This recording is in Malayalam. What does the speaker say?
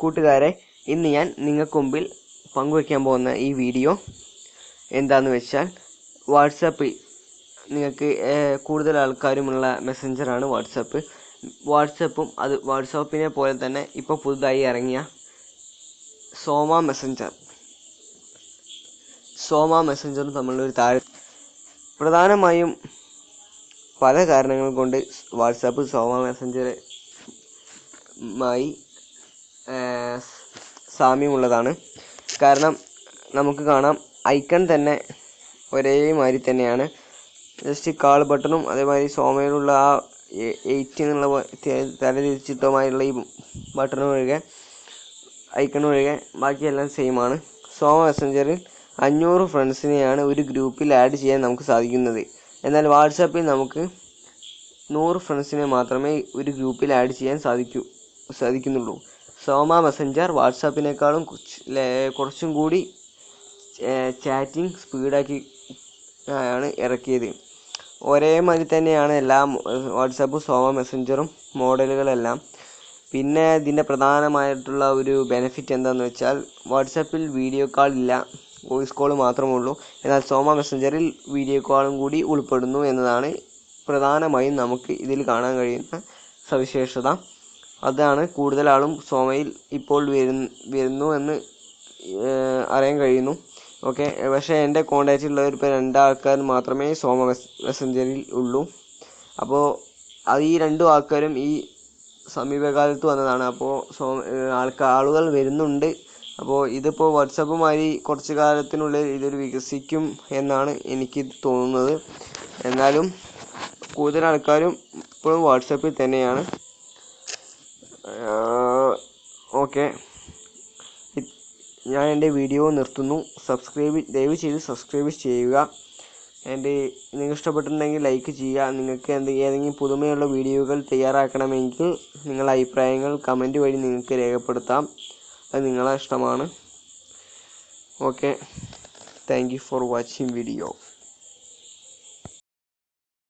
കൂട്ടുകാരെ, ഇന്ന് ഞാൻ നിങ്ങൾക്ക് മുമ്പിൽ പങ്കുവയ്ക്കാൻ പോകുന്ന ഈ വീഡിയോ എന്താണെന്ന് വെച്ചാൽ, വാട്സാപ്പിൽ നിങ്ങൾക്ക് കൂടുതൽ ആൾക്കാരുമുള്ള മെസ്സഞ്ചറാണ് വാട്സാപ്പും വാട്സാപ്പിനെ പോലെ തന്നെ ഇപ്പോൾ പുതുതായി ഇറങ്ങിയ സോമ മെസ്സഞ്ചറും തമ്മിലൊരു പ്രധാനമായും പല കാരണങ്ങൾ കൊണ്ട് വാട്സാപ്പ് സോമ മെസ്സഞ്ചറുമായി സാമ്യമുള്ളതാണ്. കാരണം നമുക്ക് കാണാം, ഐക്കൺ തന്നെ ഒരേമാതിരി തന്നെയാണ്. ജസ്റ്റ് കാൾ ബട്ടണും അതേമാതിരി സോമയിലുള്ള ആ 8 എന്നുള്ള തലതിരിച്ചിട്ടുമായുള്ള ഈ ബട്ടൺ ഐക്കൺ ഒഴികെ ബാക്കിയെല്ലാം സെയിം ആണ്. സോമ മെസ്സഞ്ചറിൽ 500 ഫ്രണ്ട്സിനെയാണ് ഒരു ഗ്രൂപ്പിൽ ആഡ് ചെയ്യാൻ നമുക്ക് സാധിക്കുന്നത്. എന്നാൽ വാട്സാപ്പിൽ നമുക്ക് 100 ഫ്രണ്ട്സിനെ മാത്രമേ ഒരു ഗ്രൂപ്പിൽ ആഡ് ചെയ്യാൻ സാധിക്കുന്നുള്ളൂ. സോമ മെസ്സഞ്ചർ വാട്സാപ്പിനേക്കാളും കുറച്ചും കൂടി ചാറ്റിംഗ് സ്പീഡാക്കി ആണ് ഇറക്കിയത്. ഒരേമാതിരി തന്നെയാണ് എല്ലാ വാട്സാപ്പും സോമ മെസ്സഞ്ചറും മോഡലുകളെല്ലാം. പിന്നെ ഇതിൻ്റെ പ്രധാനമായിട്ടുള്ള ഒരു ബെനിഫിറ്റ് എന്താണെന്ന് വെച്ചാൽ, വാട്സാപ്പിൽ വീഡിയോ കോൾ ഇല്ല, വോയിസ് കോൾ മാത്രമേ ഉള്ളൂ. എന്നാൽ സോമ മെസ്സഞ്ചറിൽ വീഡിയോ കോളും കൂടി ഉൾപ്പെടുന്നു എന്നതാണ് പ്രധാനമായും നമുക്ക് ഇതിൽ കാണാൻ കഴിയുന്ന സവിശേഷത. അതാണ് കൂടുതൽ ആളും സോമയിൽ ഇപ്പോൾ വരുന്നു എന്ന് അറിയാൻ കഴിയുന്നു. ഓക്കെ, പക്ഷേ എൻ്റെ കോൺടാക്റ്റിലുള്ളവർ ഇപ്പോൾ 2 ആൾക്കാർ മാത്രമേ സോമ മെസ്സഞ്ചറിൽ ഉള്ളൂ. അപ്പോൾ ഈ 2 ആൾക്കാരും ഈ സമീപകാലത്ത് വന്നതാണ്. അപ്പോൾ ആളുകൾ വരുന്നുണ്ട്. അപ്പോൾ ഇതിപ്പോൾ വാട്സാപ്പുമായി കുറച്ച് കാലത്തിനുള്ളിൽ ഇതൊരു വികസിക്കും എന്നാണ് എനിക്ക് തോന്നുന്നത്. എന്നാലും കൂടുതൽ ആൾക്കാരും ഇപ്പോഴും വാട്സാപ്പിൽ തന്നെയാണ്. ഓക്കെ, ഞാൻ എൻ്റെ വീഡിയോ നിർത്തുന്നു. ദയവ് ചെയ്ത് സബ്സ്ക്രൈബ് ചെയ്യുക. നിങ്ങൾക്ക് ഇഷ്ടപ്പെട്ടിട്ടുണ്ടെങ്കിൽ ലൈക്ക് ചെയ്യുക. നിങ്ങൾക്ക് ഏതെങ്കിലും പുതുമയുള്ള വീഡിയോകൾ തയ്യാറാക്കണമെങ്കിൽ നിങ്ങളുടെ അഭിപ്രായങ്ങൾ കമൻറ്റ് വഴി നിങ്ങൾക്ക് രേഖപ്പെടുത്താം. അത് നിങ്ങളെ ഇഷ്ടമാണ്. Okay, thank you for watching video.